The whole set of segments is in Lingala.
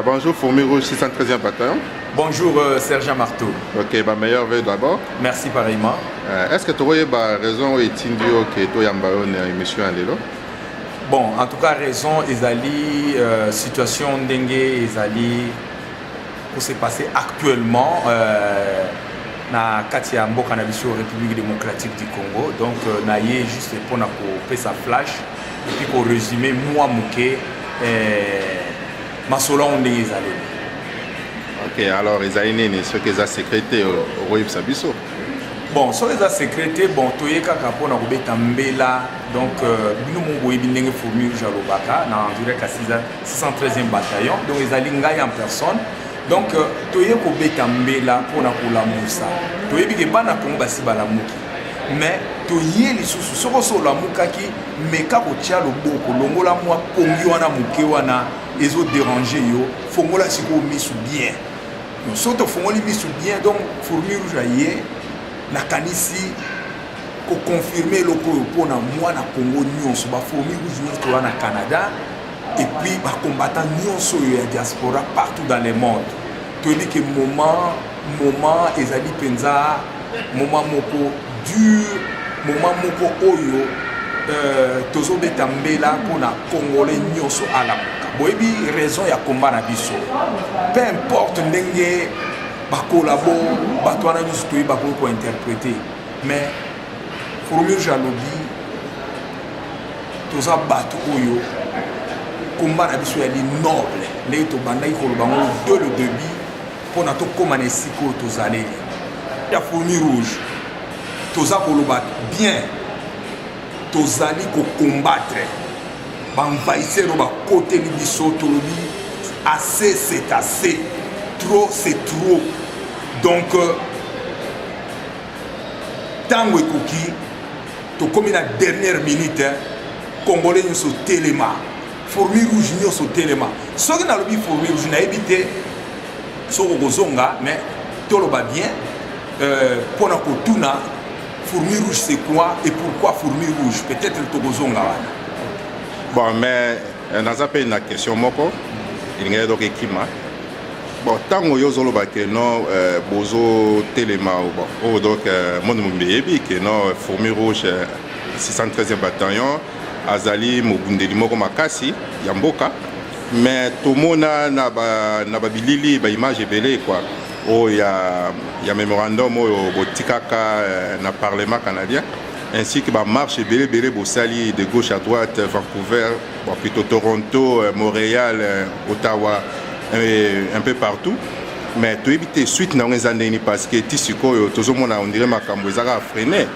Bonjour, Fourmi Rouge 613e bataillon. Bonjour, Sergent Marteau. Ok, meilleur vœu d'abord. Merci pareillement. Est-ce que tu as raison et Tindio que tu as une émission à l'élo? Bon, en tout cas, raison, Ezali, situation dengue, Ezali, pour se passer actuellement, na Katia Mboka na biso République démocratique du Congo. Donc, na yé juste pour na faire sa flash et puis pour résumer, moi, mouké, ma solo on est Ezali. Ok, alors Ezali, ce que ça sécrété au Royaume Sabiso. Bon, so les a sécrété, bon, toye kaka pour na robeta mbela, donc bino mongo ebindenge Fourmi Rouge Alobaka, na environ 613e bataillon, donc les alingai en personne. Donc toye ko beta mbela pour na kula musa. Toye bige bana kongo basi bala muki. Mais toye lisusu soko so la mukaki meka ko tia loboko longola mwa pongi wana muke wana ezo déranger yo, fongola siko misu bien. Donc soto fongoli misu bien, donc Fourmi Rouge aye na kanisi ko confirmer loko pour na moi na Congo nyonso ba Fourmi Rouge to na Canada et puis ba combattant nyonso ya diaspora partout dans le monde. To dit que moment ezali penza moment moko dur, moment moko oyo tozo betambela pour na congolais nyonso ala boyebi raison ya combat na biso. Peu importe ndenge ba collabore bato wana nyonso toyi bakoko interpréter, mais Fourmi Rouge alobi toza bato oyo combat na biso yali noble ndenge tobandaki koloba ngo de le début mpona tokóma na esika oyo tozaleli ya Fourmi Rouge toza koloba bien tozali kocombattre baenvahisseur oyo bakoteli biso tolobi assez c'est assez, trop c'est trop. Donc tango ekoki tokomi na dernière minute congolais nyonso telema Fourmi Rouge nyonso telema soki nalobi Fourmi Rouge nayebi te soko kozonga mais toloba bien mpona kotuna Fourmi Rouge c'est quoi et pourquoi Fourmi Rouge peut-être tokozonga wana. Bon, mais naza pe na question moko ilinga donc ekima. Bon, tant que vous avez non bozo téléma ou donc mon mbeyebi que non Fourmi Rouge 613e bataillon azali mobundeli moko makasi yamboka mais tomona na ba bilili ba image belé quoi oh ya mémorandum au botikaka na parlement canadien ainsi que ba marche belé bosali de gauche à droite Vancouver bon, plutôt Toronto Montréal Ottawa un peu partout, mais tu évites suite dans les années parce que tu sais que tout le monde on dirait makambo ezaka freiner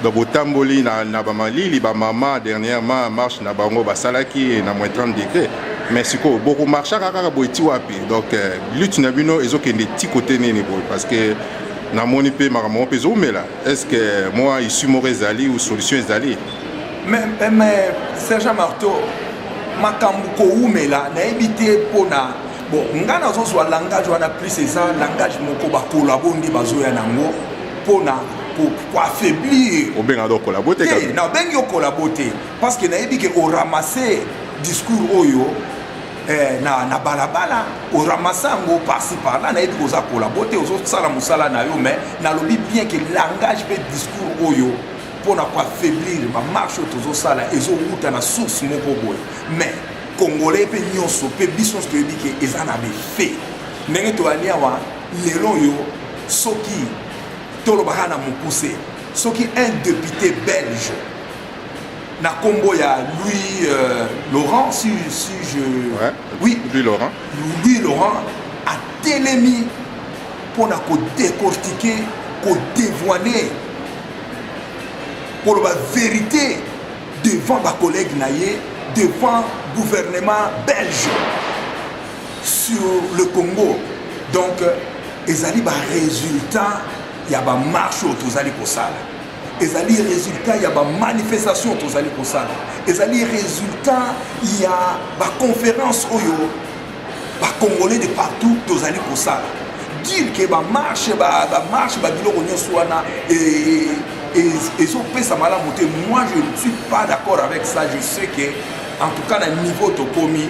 donc otamboli na bamali liba mama dernièrement marche na bango basalaki na moins 30 degrés mais siko beaucoup marcha kaka boiti wapi donc lutte na bino ezokende ti côté nini parce que na moni pe makambo pe zomela est-ce que moi issu morezali ou solution ezali mais Sergent Marteau makambo ko umela na éviter pona. Bon, ngana zo so langage wana plus c'est ça langage moko ba collaborer bazoya nango pona pour affaiblir o benga do collaborer na bengi o collaborer parce que na yebi que o ramasser discours oyo na balabala o ramasser ngo par-ci par-là na yebi ko za collaborer o sala musala na yo mais na lobi bien que langage pe discours oyo pona ko affaiblir ba marche tozo sala ezo ruta na source moko boy mais Congolais pe nyonso pe biso to yebi ke ezana be fait ndenge to alia wa lelo yo soki tolobaka na mokuse soki un député belge na kombo ya Louis Laurent si je ouais, oui Louis Laurent a telemi pour na ko décortiquer ko dévoiler pour la vérité devant ma collègue naye devant le gouvernement belge sur le Congo. Donc, ezali ba résultat, il y a ba marche autozali kosala. Ezali résultat, il y a ba manifestation autozali kosala. Ezali résultat, il y a ba conférence oyo ba congolais de partout autozali kosala. Dire que ba marche ba biloko nyonso wana et moi je ne suis pas d'accord avec ça. Je sais que en tout cas, à niveau de commis,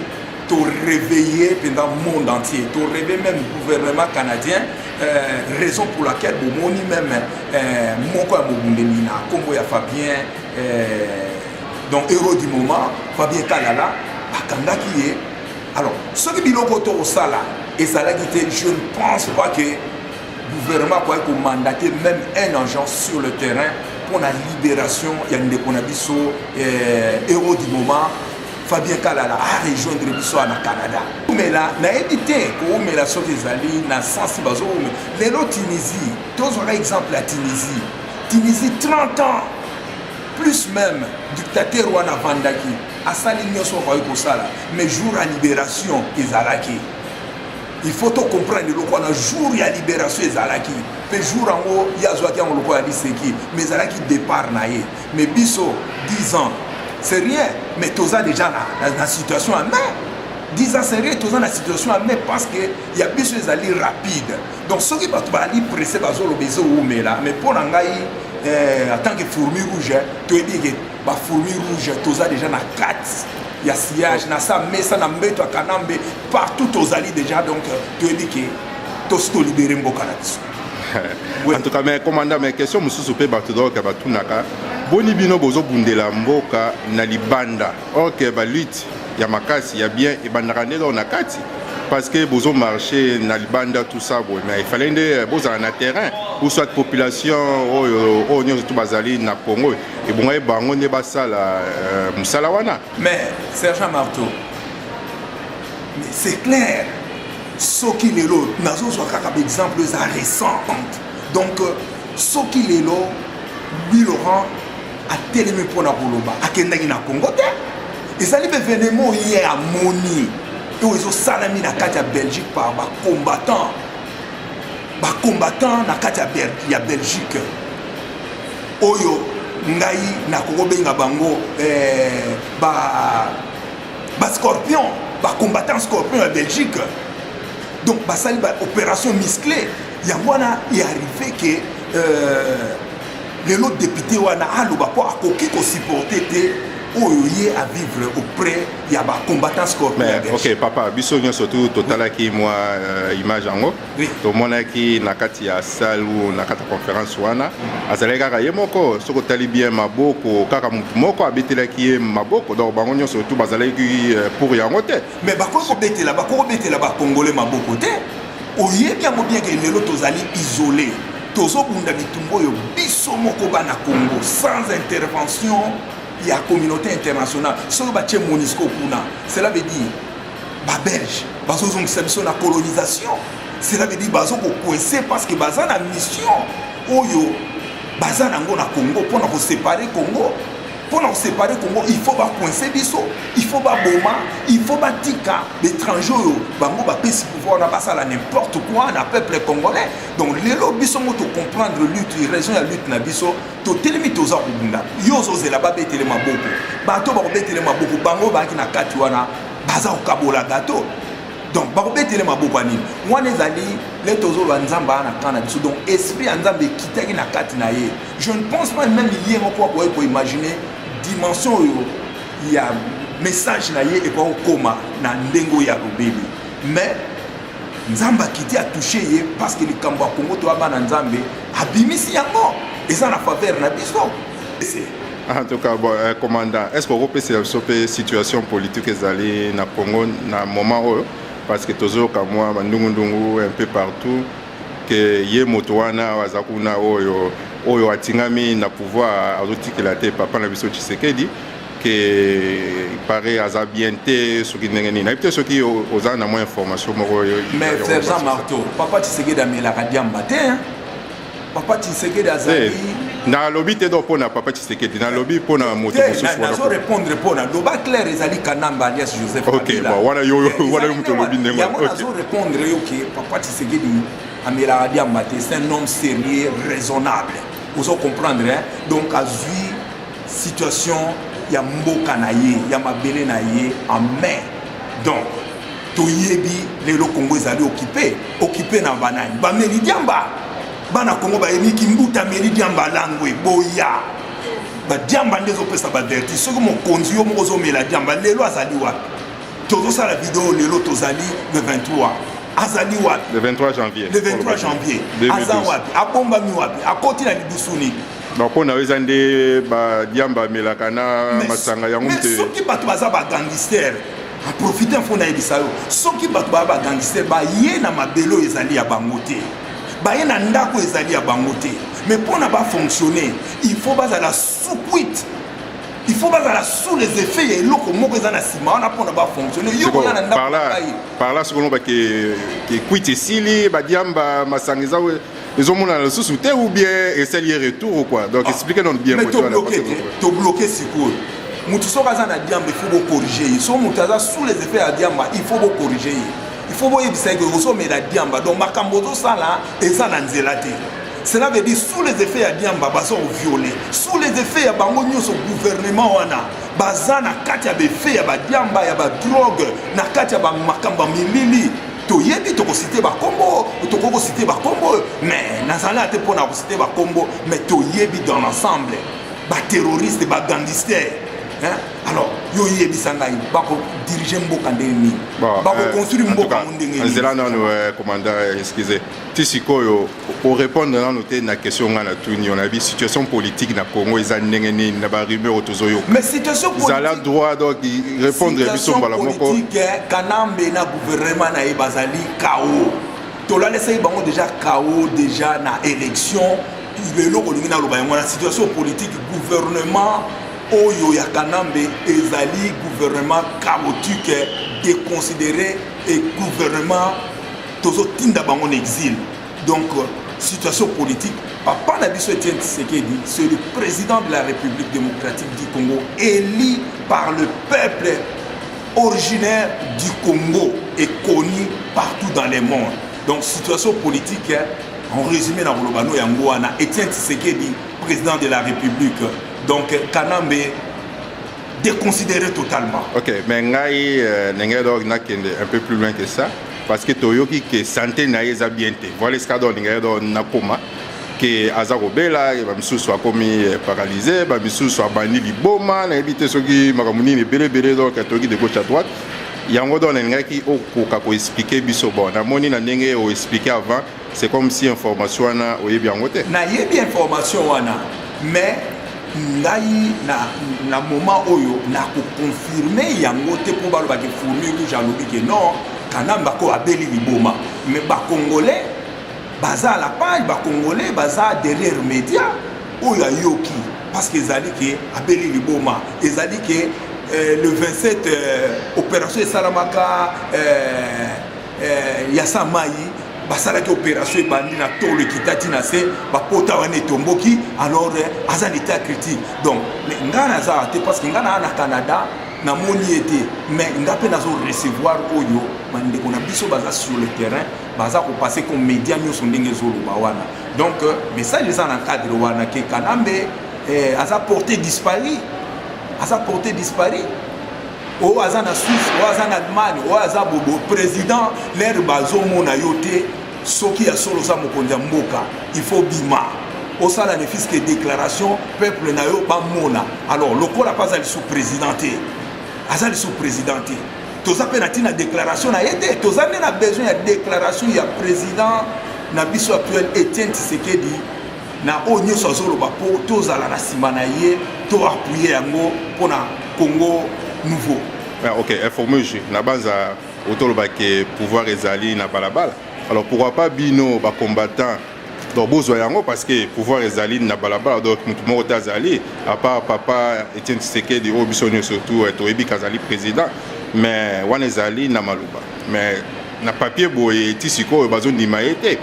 to réveiller pendant le monde entier, to réveiller même le gouvernement canadien, raison pour laquelle bon moni même mon quoi na Congo ya Fabien donc héros du moment Fabien Kalala bakanga qui est alors ce qui biloko to osala et ça là qui je ne pense pas que le gouvernement pourrait mandater même un agent sur le terrain pour la libération il y a une déconabiso héros du moment Fabien Kalala a rejoindre biso na Canada mais là na évité ko mais la sorte des alliés na sensi bazo mais le Tunisie tous un exemple la Tunisie 30 ans plus même dictateur wana vandaki asali nyoso ko ko sala mais jour à libération ezalaki il faut tout comprendre le quoi le jour ya libération ezalaki pe jour en haut ya zo ki ngolo ko ya diseki mais ezalaki départ na ye mais biso 10 ans c'est rien mais toza déjà la situation en main 10 ans c'est rien toza la situation en main parce que il y a biso ezali rapide donc ce qui va tout ali pressé bazo lo bezo ou mais là mais pour ngai en tant que fourmi rouge tu es dit que ba fourmi rouge toza déjà na 4 il y a sillage na ça mais ça na mbeto kanambe partout aux alliés déjà donc tu es dit que to libérer mboka na biso. En tout cas mais commandant mes questions mususu pe bato donc batunaka boni bino bozo bundela mboka na libanda OK ba lutte ya makasi ya bien et bandaka ndelo na kati parce que bozo marché na libanda tout ça bon mais il fallait de bozo na terrain ou soit population o nyo tout bazali na Congo et bon bango ne basala musala wana mais Sergent Marteau mais c'est clair ce qui est là nazo so kaka exemple za récent donc ce qui est là lui Laurent a tellement pour na koloba akendaki na Congo te ezali événement hier à Moni et ils salami na kati ya Belgique par ba combattant na kati ya Belgique oyo ngai na kobenga bango ba scorpion ba combattant scorpion à Belgique donc basali ba opération musclée ya wana y arrivé que les autres députés wana aloba po akoki ko supporter te oyo à vivre auprès il y a ba combattant scorpion mais OK papa biso surtout total qui moi image yango to mona ki na kati ya salle ou na kati conférence wana azaleka ka yemoko soko tali bien maboko kaka mutu moko abetela ki maboko donc bango surtout bazaleki pour yango te mais bakoko betela ba congolais maboko te oye bien mo bien que lelo tozali isolé tozo bunda bitumbo yo biso moko bana Congo sans intervention il y a communauté internationale sur le bâtiment Monisco kuna cela veut dire ba belge bazo zongisa na colonisation cela veut dire bazo ko coincer parce que baza na mission oyo baza nango na Congo pour nous séparer Congo il faut ba coincer biso il faut ba boma il faut ba tika l'étranger bango ba pesi pouvoir na basa la n'importe quoi na peuple congolais donc les biso moto comprendre lutte raison ya lutte na biso to telemi toza kubunda yozo zela ba betele maboko bato ba betele maboko bango ba ki na kati wana baza okabola gato donc ba betele maboko ani wana ezali les tozo ba nzamba na kana biso donc esprit ya nzambe kitaki na kati na ye je ne pense pas même lié moko pour imaginer dimension il y a message na ye et pas au coma na ndengo ya lobeli mais nzamba kiti a touché ye parce que le Kambo Congo to abana nzambe abimisi yango et ça na faveur na biso en tout cas bon commandant est-ce que vous pouvez situation politique ezali na Congo na moment parce que toujours comme moi ndungu un peu partout que ye moto wana wazakuna oyo atingami na pouvoir azotikela te papa na biso Tshisekedi que paraît azabienté ce qui n'est ni peut-être ce qui aux na moins information mais Sergent Marteau papa Tshisekedi amela kadiamba te papa Tshisekedi azali na lobby te do pona papa Tshisekedi na lobby pona moto mosusu wana zo répondre pona loba clair ezali Kanamba alias Joseph OK bon wana yo moto lobby ndengo OK zo répondre yo que papa Tshisekedi amela kadiamba te c'est un homme sérieux raisonnable vous comprendre hein? Donc à vie situation ya mboka na ye ya mabele na ye en main donc toyebi lelo Congo ezali occupé na banani ba meridiamba bana Congo ba yemi kimbuta meridiamba langwe boya ba diamba ndezo pesa ba verti soko mo konzi yo mo zo mela diamba lelo azali wa Tozo ça la vidéo lelo tozali le 23. Azali wapi? Le 23 janvier. Le 23 janvier. 2012. Azan wapi? Abomba mi wapi? Akoti na libusuni. Donc on a eu des diamba melakana masanga yango te. Mais soki bato baza ba gangster. En profitant fona ebisayo. Soki bato ba gangster ba ye na mabelo ezali ya bangote. Ba ye na ndako ezali ya bangote. Mais pour na ba fonctionner, il faut baza la sous-cuite. Il faut pas sous les effets et l'eau comme moi na sima on a pour ne pas fonctionner. Par là ce qu'on va que quitte ici les badiamba masangiza ils ont mon le sous ou bien essayer retour ou quoi. Donc expliquez-nous bien mais to bloquer c'est quoi. Mutu soka za na diamba il faut corriger. Ils sont mutaza sous les effets à diamba il faut corriger. Il faut voir que vous sommes la diamba donc makambozo ça là et ça na nzelate. Cela veut dire sous les effets ya diamba baso violé sous les effets ya bango nyoso gouvernement wana baza na kati ya befe ya ba diamba ya ba drogue na kati ya ba makamba milili to yebi to ko citer ba kombo to ko citer ba kombo mais nazala te pona ko citer ba kombo mais to yebi dans l'ensemble ba terroriste ba gangster hein alors yo yebi sangai ba ko diriger mboka ndeni ba ko construire mboka ndeni nzela na commandant excusez tisikoyo pour répondre à la question on a vu situation politique na Congo ils ont na ba rumeur autozoyo mais situation politique ils ont droit donc répondre biso mbala moko politique kanambe na gouvernement na ebazali chaos to la laisser bango déjà chaos déjà na élection il est là ko lingina loba yango na situation politique gouvernement oyo ya kanambe ezali gouvernement chaotique déconsidéré et gouvernement tozo tinda bango en exil. Donc situation politique papa Nabiso Etienne Tshisekedi c'est le président de la République démocratique du Congo élu par le peuple originaire du Congo et connu partout dans le monde. Donc situation politique en résumé dans Bolobano Yangoana Etienne Tshisekedi président de la République. Donc Kanambe déconsidéré totalement. OK, mais ngai n'engelo un peu plus loin que ça. Parce que Toyoki que santé na yeza bien te voilà ce cadre n'engelo na koma que azaro bela ba misu soit commis paralysé ba misu soit bani liboma na éviter ceux qui makamuni ni belé donc Toyoki de gauche à droite yango don n'engaki o ko expliquer biso bon na moni na ndenge o expliquer avant c'est comme si information na oyebi yango te na yebi information wana mais ngai na moment oyo na ko confirmer yango te pour baloba ke fourmi que jalobi que non kanamba ko abeli liboma mais ba congolais baza la page ba congolais baza derrière média oyo yoki parce que ezali ke abeli liboma ezali ke le 27 opération Salamaka Yassa Mai basala ki opération bandi na tolo kitati na se ba pota wane tomboki alors azan état critique donc ngana za te parce que ngana na Canada na moni été mais ngape nazo recevoir oyo mande kona biso baza sur le terrain baza ko passer comme média nyoso ndenge zolo ba wana donc message les en cadre wana ke Kanambe aza porté disparu o aza na Suisse o aza na Allemagne o aza bobo président l'air bazo mona yote soki ya solo za mokonza mboka il faut bima au sala ne fisque déclaration peuple na yo ba mona alors lokola pas ali sous présidenté azali sous présidenté toza pe na tina déclaration na yete toza na besoin ya déclaration ya président na biso actuel Etienne Tshisekedi na o nyoso azoloba po tozala na sima na ye to appuyer yango pona Congo nouveau. OK, informez-vous na base autoloba que pouvoir ezali na balabala. Alors pourquoi pas bino ba combattant donc besoin yango parce que pouvoir ezali na balabala donc mutu moko tazali à part papa Etienne Tshisekedi o bisonyo surtout toyebi kazali président mais wana ezali na maluba mais na papier boye tisiko bazo ndima été.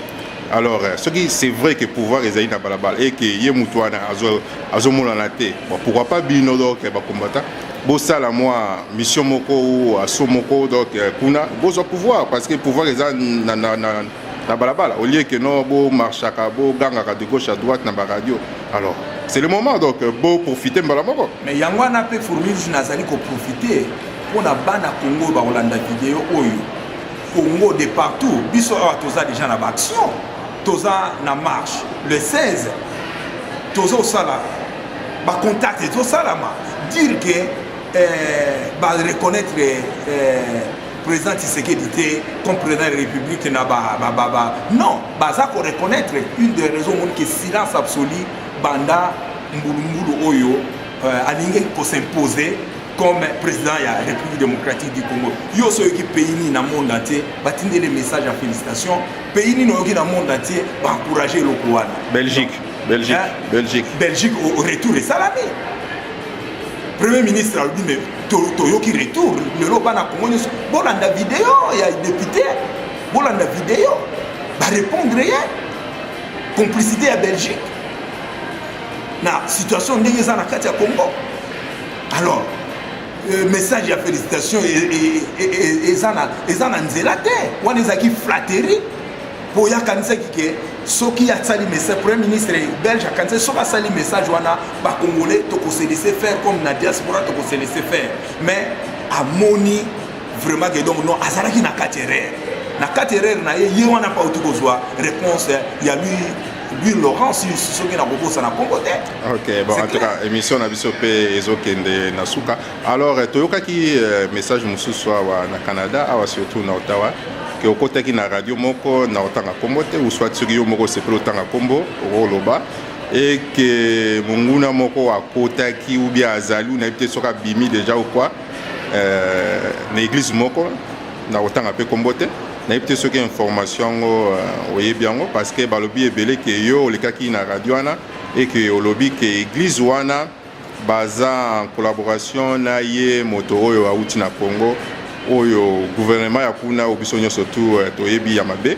Alors ce qui c'est vrai que pouvoir ezali na balabala et que ye mutu wana azo mona na te bon pourquoi pas bino donc ba combattant bosala moi mission moko ou asso moko donc kuna bozo pouvoir parce que pouvoir ezali na balabala au lieu que non beau marchaka beau gangaka de gauche à droite na radio alors c'est le moment donc beau profiter mbala moko mais yango na pe fourmi nazali ko profiter pour na bana Congo ba Rolanda vidéo oyo Congo de partout biso toza déjà na action toza na marche le 16 toza au sala ba contact toza la ma dire que reconnaître président Tshisekedi comme président de la République. Non, ça faut reconnaître une des raisons que silence absolu banda mbulu oyo alingi pour s'imposer comme président de la République démocratique du Congo. Yo so qui pays ni dans le monde entier batinde les messages à félicitations. Pays ni dans le monde entier va encourager le Kouana. Belgique au retour de Salami. Premier ministre a dit mais Toyo qui retourne le lobana Congo bolanda vidéo il y a député bolanda vidéo va répondre rien complicité à Belgique na situation ndenge za na kati ya Congo. Alors message de félicitations et ça na nzela te wana ezaki flatterie pour ya kanisa kike soki ya tsali message premier ministre belge a kanisa soki asali message wana ba congolais to ko se laisser faire comme na diaspora to ko se laisser faire mais amoni vraiment que donc non azalaki na katerere na ye wana pa utukozwa réponse ya lui Laurent si soki na bobosa na Congo te. OK, bon en tout cas émission na biso pe ezokende na suka. Alors toyokaki message mususu wa na Canada awa surtout na Ottawa que okotaki na radio moko na otanga kombo te ou soit sur yo moko sepelo otanga kombo oloba et que monguna moko akotaki ou bien azali na peut-être soka bimi déjà ou quoi na église moko na otanga pe kombo te na peut-être soki information oyebi yango parce que balobi ebele que yo olekaki na radio wana et que olobi que église wana baza en collaboration na ye moto oyo auti na Congo oyo gouvernement ya kuna obisonyo surtout toyebi ya mabe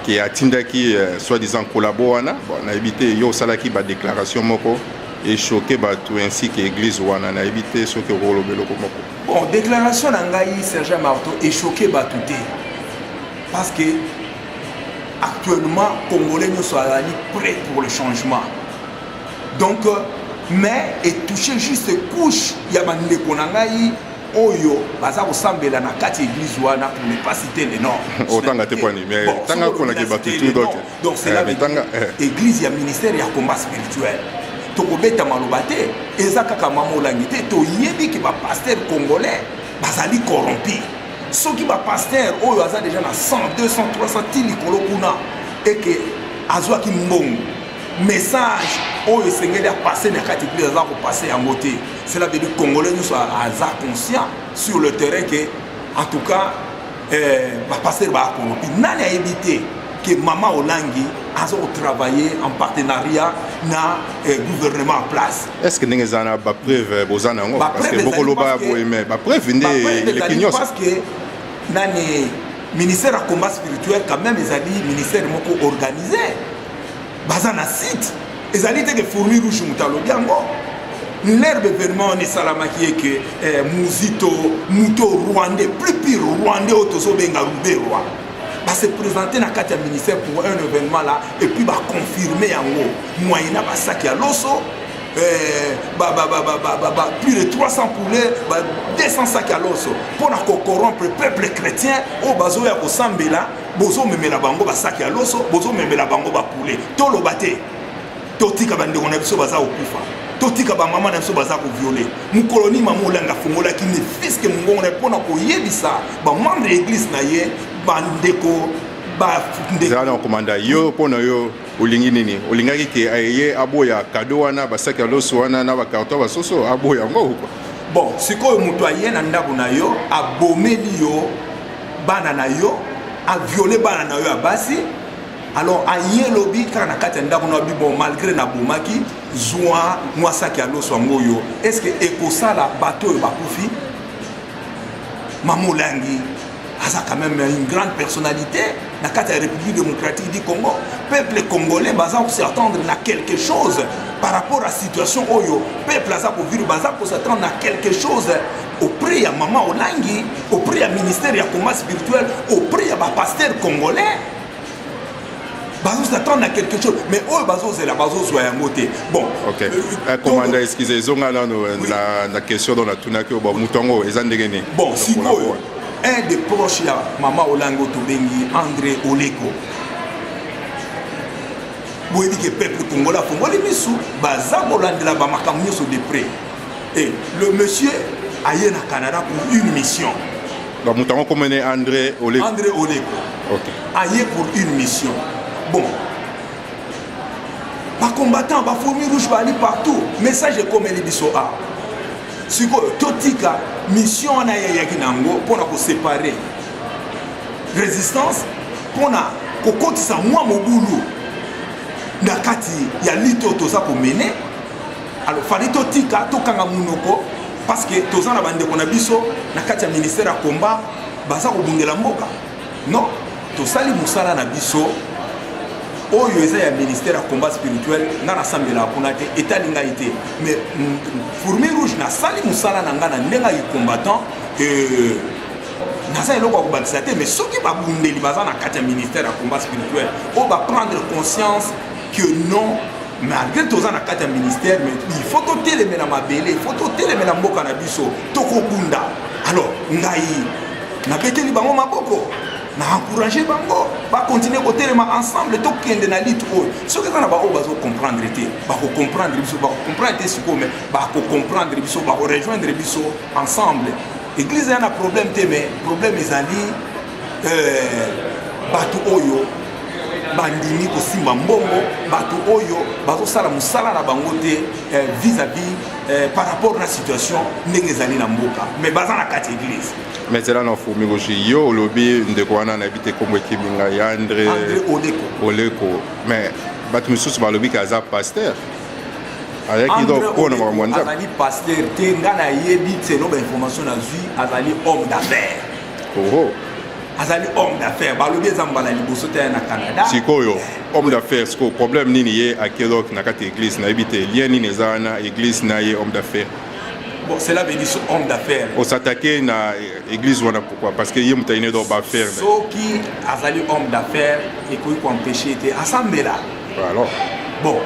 qui atindaki soi-disant collabo wana bon na éviter yo salaki ba déclaration moko et choqué bato ainsi que église wana na éviter ce que rolobelo moko. Bon déclaration na ngai Serge Marteau et choqué bato te parce que actuellement congolais ne sont prêts pour le changement donc mais et toucher juste couche ya bande konangai oyo baza kosambela na kati église wana pour ne pas citer les noms otanga te poni mais tanga kona ke batutu donc c'est là église ya ministère ya combat spirituel tokobeta maloba te eza kaka mamolangi te toyebi ke ba pasteur congolais bazali corrompu soki ba pasteur oyo aza déjà na 100 200 300 tili kolo kuna et que azwaki mbongo message oyo esengeli a passer na kati église aza ko passer yango te. Cela veut dire que les Congolais nous soient conscients sur le terrain que, en tout cas, passer va corrompu. N'a évité que Maman Olangi a travaillé en partenariat avec le gouvernement en place. Est-ce que vous avez des preuves parce que beaucoup de gens ont preuves parce que le ministère du combat spirituel, quand même, ils ont dit ministère organisé. Bazan a site. Ils ont dit que fourmi rouge mutalobiango. L'herbe événement ne salamaki que Mouzito, Mouto Rwandais, plus pire Rwandais autoso benga roi. Va se présenter dans le ministère pour un événement là et puis va confirmer en haut. Moyena va sac à l'osso, plus de 300 poulets, 200 sacs à l'osso. Pour corrompre le peuple chrétien, au bazo ya kosambela, bozo memela bango va sac à l'osso, bozo memela bango va poulet. Tolo bate, totika bande on a biso baza okufa. Totika ba mama na biso baza ko violer. Mu colonie mama olanga fongola ki ne fiske mungongo na pona ko yebisa ba membre de l'église na ye bandeko ba ndeko. Zana komanda yo pona yo olingi nini? Olingaki ke aye aboya kado wana basaki loso wana na ba karto ba soso aboya ngo ko. Bon, sikoyo mutu aye na ndako na yo abomeli yo bana na yo a violer bana na yo abasi. Alors aye lobi kana kati ndako na bibo malgré na bomaki zwa mwasaki aloso ngoyo est-ce que ekosala bateau ba kufi Mamolangi asa quand même une grande personnalité na kati ya République démocratique du Congo peuple congolais baza s'attendre na quelque chose par rapport à la situation oyo peuple aza ko vivre baza ko s'attendre na quelque chose auprès ya Maman Olangi auprès ya ministère ya combat spirituel auprès ya ba pasteur congolais. Bazo s'attend à quelque chose, mais oh bazo c'est la bazo soit un moté. Bon. Ok. Commandant, excusez, zonga là la question dans la tunaki au moutongo ezandegene. Bon, si quoi un des proches là, Maman Olango Tobengi, André Oleko. Vous dites que peuple congolais font les missous, baza Hollande là ba makamnyo so de près. Et le monsieur aye na Canada pour une mission. Donc nous avons commencé André Oleko. André Oleko. Ok. Aye pour une mission. Bon. Les combattants, les fourmis rouges vont aller partout. Message est comme les biso a. Si vous totika mission na yaki nango pour nous séparer. Résistance pour na kokotisa moi mobulu. Na kati ya lito toza ko mener. Alors fallait totika tokanga munoko parce que toza na bande kona biso na kati ya ministère ya combat baza ko bungela mboka. Non, tosali musala na biso. Oyo eza ya ministère ya combat spirituel nga nasambela kuna te etalinga ite mais fourmi rouge na sali musala na nga na ndenga yi combattant nasa eloko akobakisa te mais soki babundeli baza na kati ya ministère ya combat spirituel o ba prendre conscience que non malgré toza na kati ya ministère mais il faut totelemela mabele il faut totelemela mboka na biso tokobunda alors ngai nabeteli bango maboko na encourager bango ba continuer ko telema ensemble to kende na lit o so que kana ba o bazo comprendre te ba ko comprendre biso ba ko comprendre te siko mais ba ko comprendre biso ba ko rejoindre biso ensemble église a un problème te mais problème ezali batu oyo bandini ko simba mbongo batu oyo bazo sala musala na bango te vis-à-vis par rapport à la situation ndenge ezali na mboka mais baza na kati église. Mais c'est là non fourmi rouge yo lobby ndeko wana na habité comme ekibinga ya André Oleko mais batu misusu ba lobby kaza pasteur avec qui donc on va monter azali pasteur te ngana yebi tselo ba information na zui azali homme d'affaires. Oh azali homme d'affaires ba lobby ezambala liboso te na Canada sikoyo homme d'affaires siko problème nini ye akelok na kati église na habité lien nini ezana église na ye homme d'affaires. Bon, cela veut dire homme d'affaires. On s'attaquait à l'église, pourquoi? Parce qu'il y a un d'affaires. Ceux qui ont homme d'affaires et qui ont empêché de s'assembler là. Alors. Bon,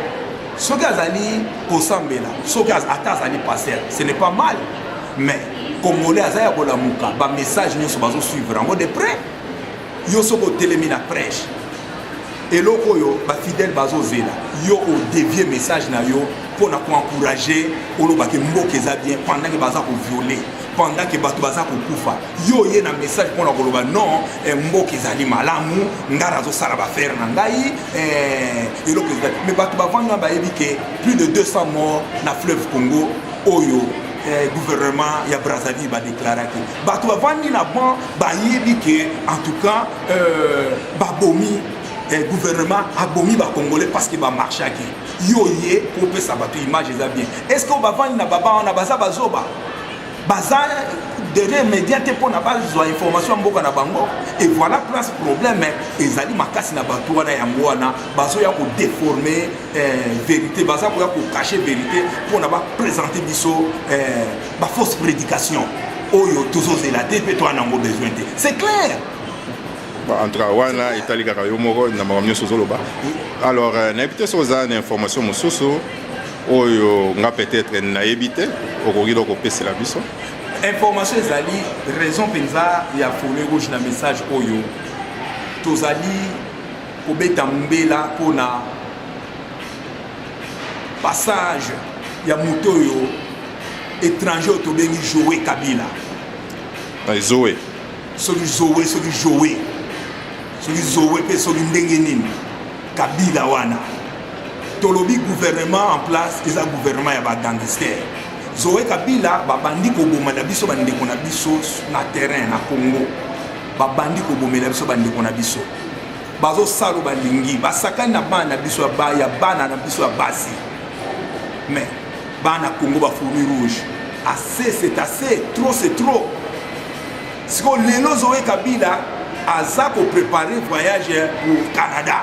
ceux qui ont s'assembler là, ceux qui ont passé, ce n'est pas mal. Mais, comme on l'a dit, le message nous sommes suivre en mode de près. Yo soko télémine à prêche. Et là, les fidèles bazo zela, yo au dévier message na yo pour encourager olo ba ke mboke za bien pendant que baza ko violer, pendant que bato baza ko kufa. Yo yé na message pour na koloba non, mboke zali malamu, ngara zo sala ba faire na ngai et lo que mais bato ba vanga ba yebi ke plus de 200 morts na fleuve Congo oyo gouvernement ya Brazzaville va déclarer que bato ba vandi na ban ba yebi ke en tout cas ba bomi gouvernement a bomi ba congolais parce qu'il va marcher aquí yo yé pour que ça bato image ça bien est-ce qu'on va vendre na baba on a baza bazoba baza derrière médias te pour na base information mboka na bango et voilà place problème ezali makasi na bato wana yango wana bazo ya ko déformer vérité baza ko ya ko cacher vérité pour na ba présenter biso ba fausse prédication oyo toujours c'est la tête toi nango besoin te c'est clair. Entre wana itali kaka yo moko na makamyo sozoloba alors na ebité soza na information mosusu oyo nga peut-être na ebité okoki donc opesela biso information ezali raison penza ya fourmi rouge na message oyo tozali kobeta mbela pona passage ya moto oyo étranger tobengi Joé Kabila Zoé soki Joé soki Zoé pe soki ndenge nini Kabila wana tolobi gouvernement en place eza gouvernement ya ba gangster Zoé Kabila babandi koboma na biso bandeko na biso na terrain na Congo babandi kobomela biso bandeko na biso bazo salo balingi basakani na bana biso ya bana na biso ya basi mais bana Congo ba fourmi rouge assez c'est assez trop c'est trop siko lelo Zoé Kabila aza ko préparer voyage pour Canada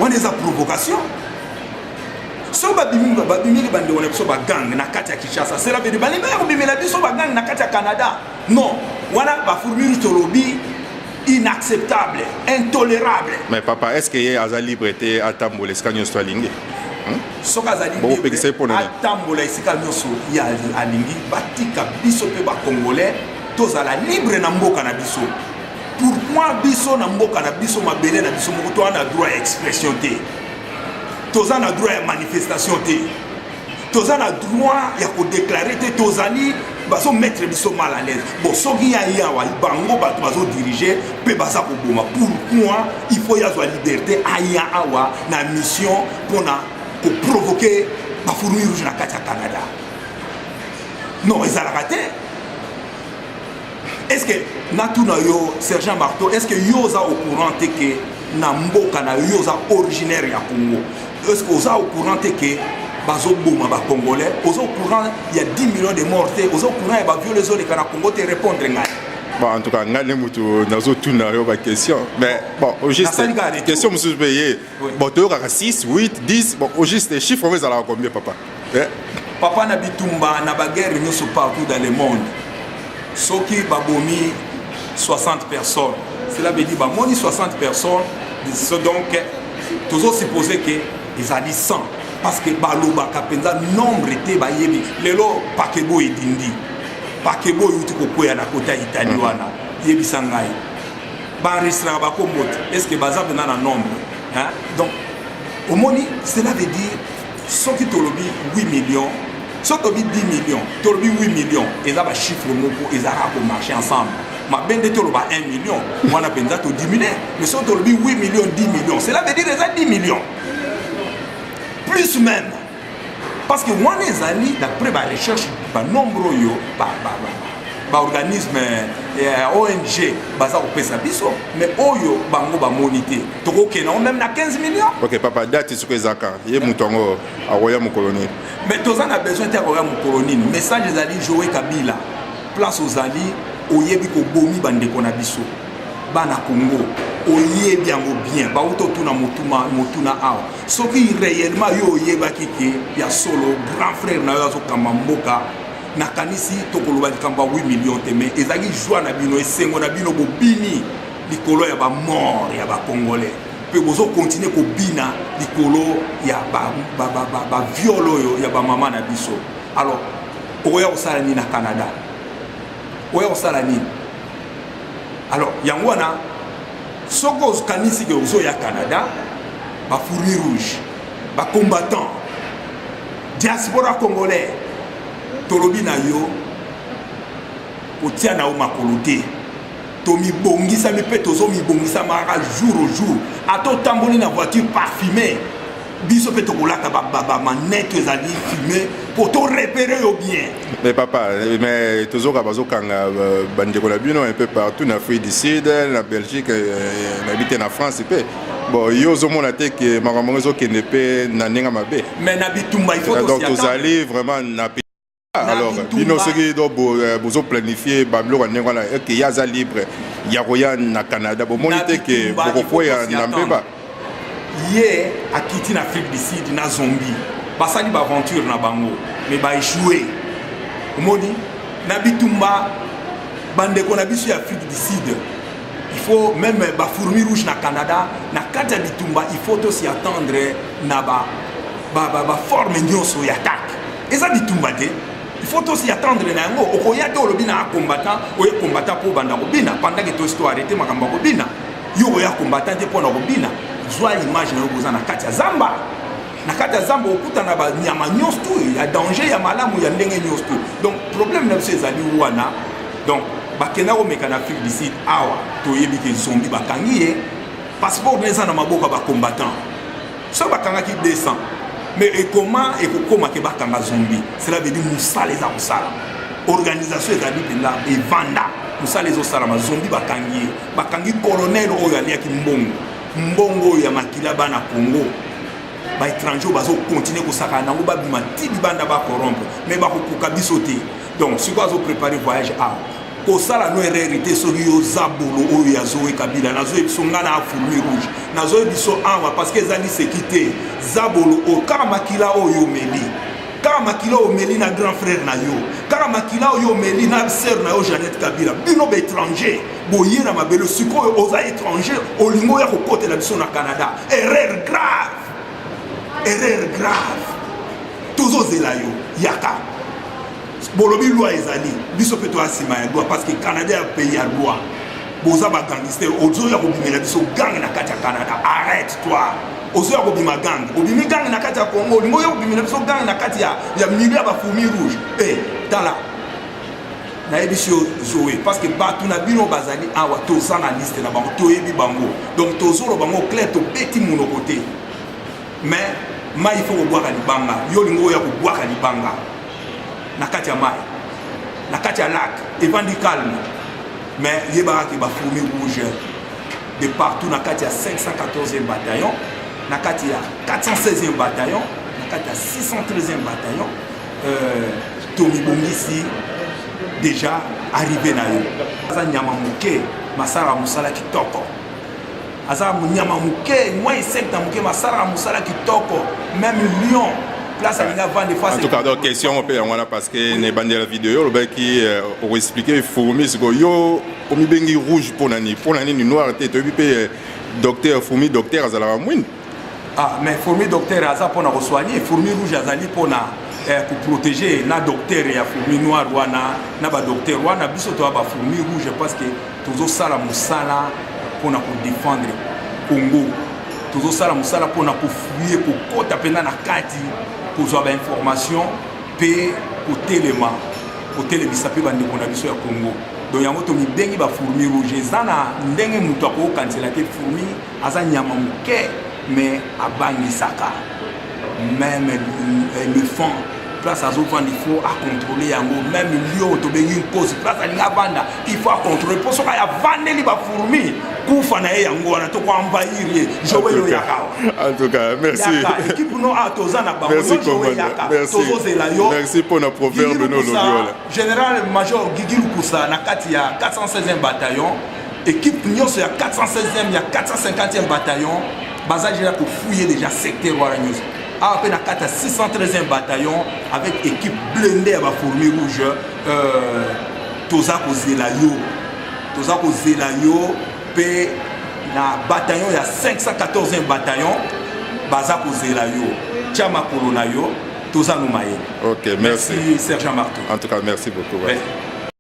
on est à provocation so babimi bande on est so ba gang na kati ya Kinshasa c'est la veut dire balimba ko bimela biso ba gang na kati ya Canada non wana ba fourmi tolobi inacceptable intolérable mais papa est-ce que y a liberté à tamboler scanio stolingi so kazali atambola esika nyonso ya alingi batika biso pe ba congolais tozala libre na mboka na biso pourquoi biso na mboka na biso mabele na biso moko to ana droit ya expression te toza na droit ya manifestation te toza na droit ya ko déclarer te tozali bazo mettre biso mal à l'aise bon soki ya yawa bango bato bazo diriger pe baza ko boma pourquoi il faut ya zo liberté aya awa na mission pona ko provoquer ba fourmi rouge na kati ya Canada non ezalaka te. Est-ce que natuna yo sergent Marteau est-ce que yoza au courant que na mboka na yoza originaire ya Congo est-ce que oza au courant que bazo boma ba congolais ozo courant il y a 10 millions de morts ozo courant et ba violer zo le kana Congo te répondre ngai bon en tout cas ngane mutu nazo tuna yo ba question mais bon au juste question monsieur payé bon tu aura 6 8 10 bon au juste les chiffres vous allez combien papa papa na bitumba na ba guerre nyoso partout dans le monde soki babomi 60 personnes cela veut dire bamoni 60 personnes donc toujours supposer que ils a dit 100 parce que balobaka penza nombre te bayebi lelo pakebo edindi pakebo yuti kokoya na kota Italie wana yebisa ngai ba enregistrera bako moto est-ce que baza pena na nombre hein donc omoni cela veut dire soki tolobi 8 millions soki tolobi 10 millions tolobi 8 millions eza ba chiffre moko ezala ko marcher ensemble ma bende toloba 1 million wana penza to diminuer mais soki tolobi 8 millions 10 millions cela veut dire eza 10 millions plus même parce que moi les amis d'après ma recherche par nombreux yo par organisme ONG baza ko pesa biso mais oyo bango ba monité toko kena même na 15 millions. OK papa date sur ezaka ye mutongo aroya mu colonie mais toza na besoin de aroya mu colonie message ezali jouer Kabila place aux ali oyebi ko bomi bande ko na biso bana Congo oyebi yango bien bauto tuna motuna awa soki réellement yo oyebaki ke ya solo grand frère na yo azokamba mboka na kanisi tokoloba likamba 8 millions te mais ezaki joie na bino esengo na bino bobini likolo ya ba mort ya ba congolais pe bozo continuer ko bina likolo ya ba violo yo ya ba mama na biso alors oya osala ni na Canada oya osala ni alors yango wana soko kanisi ke ozo ya Canada ba fourmi rouge ba combattant diaspora congolais tolobi na yo otia na o makolo te to mi bongisa mi pe tozo mi bongisa mara jour au jour ato tamboli na voiture parfumée biso pe to kolaka ba manette ezali fumée pour to repérer yo bien mais papa mais tozo ka bazo kanga bandeko na bino un peu partout na Afrique du Sud na Belgique na habité na France pe bon yo zo mona te que makambo zo kende pe na nenga mabe mais na bitumba il faut donc vous allez vraiment na alors bino soki do bozo planifier bablo ka nenga na que yaza libre ya roya na Canada bon monite que boko ya na mbeba ye akiti na Afrique du Sud na Zambie basali ba aventure na bango mais ba échouer omoni na bitumba bandeko na biso ya Afrique du Sud il faut même ba fourmi rouge na Canada na kati ya bitumba il faut aussi attendre na ba forme nyonso ya attaque eza bitumba te il faut aussi attendre na yango okoya te olobi na combattant oye combattant po banda ko bina pendant que to histoire arrêter makamba ko bina yo oya combattant te po na ko bina zwa image na yo boza na kati ya zamba na kati ya zamba okuta na ba nyama nyonso tu ya danger ya malamu ya ndenge nyonso tu donc problème na biso ezali wana donc bakenda komeka na Afrique du Sud awa toyebi ke zombie bakangi ye passeport neza na maboko ba combattant so bakangaki 200 mais comment ekokoma ke bakanga zombie cela veut dire musala eza kosala organisation ezali penda evanda musala ezosala ma zombie bakangi colonel oyo aliaki mbongo ya makila bana Congo ba étranger bazo continuer kosaka nango babima tibi banda ba corrompre mais ba kokuka biso te donc si quoi zo préparer voyage a kosala no hérité soki yo zabolo oyo ya Zoé Kabila nazo ebisonga na fourmi rouge nazo ebiso awa parce que ezali sécurité zabolo o kaka makila oyo meli kaka makila oyo meli na grand frère na yo kaka makila oyo meli na sœur na yo Jeannette Kabila bino ba étranger boye na mabelo sikoyo oza étranger olingo ya kokotela biso na Canada erreur grave tozozela yo yaka bolobi loi ezali biso pe to asima ya loi parce que Canada est pays à loi boza ba gangster ozo ya kobimela biso gang na kati ya Canada arrête toi ozo ya kobima gang obimi gang na kati ya Congo lingo yo kobimina biso gang na kati ya milieu ba fourmi rouge tala na ebisio zoé parce que batu na bino bazali awa toza na liste na bango toyebi bango donc tozolo bango clair to beti muno côté mais mai il faut kobwaka libanga yo lingo ya kobwaka libanga na kati ya mai na kati ya lac evandi calme mais yebaka ke ba fourmi rouge de partout na kati ya 514e bataillon na kati ya 416e bataillon na kati ya 613e bataillon Tomi Bongisi déjà arrivé na yo aza nyama muke masara musala kitoko aza nyama muke moi secte muke masara musala kitoko même Lyon place à la vente de face. En tout cas, donc question on peut en voilà parce que ne bande la vidéo le ben qui pour expliquer fourmi ce que yo omi bengi rouge pour nani ni noir te to bi docteur fourmi docteur azala mwin. Ah mais fourmi docteur aza pour na soigner fourmi rouge azali pour na pour protéger na docteur ya fourmi noir wana na ba docteur wana biso to ba fourmi rouge parce que tozo sala musala pour na défendre Congo tozo sala musala pour na fuir pour kota pena na kati pour avoir information pe pour télémisa pe bande ko na biso ya Congo donc yango to mi bengi ba fourmi rouge zana ndenge muto ko kansela te fourmi aza nyama muke mais abangisaka même éléphant place à Zofan il faut à contrôler yango même lion to bengi une cause place à linga banda il faut à contrôler pour ça ya vande li ba fourmi kufa na yango wana to ko envahir jowe yaka en tout cas merci équipe no a tozana ba merci merci pour notre proverbe no lobiola général major Guigui Lukusa na kati ya 416e bataillon équipe nyonso ya 416e ya 450e bataillon bazali pour fouiller déjà secteur wala nyonso à peine à 613e bataillon avec équipe blindée à la fourmi rouge toza kozela yo pe na bataillon il y a 514e bataillon baza kozela yo chama kolona yo toza no maye. OK, merci Sergent Marteau. En tout cas merci beaucoup. Ouais.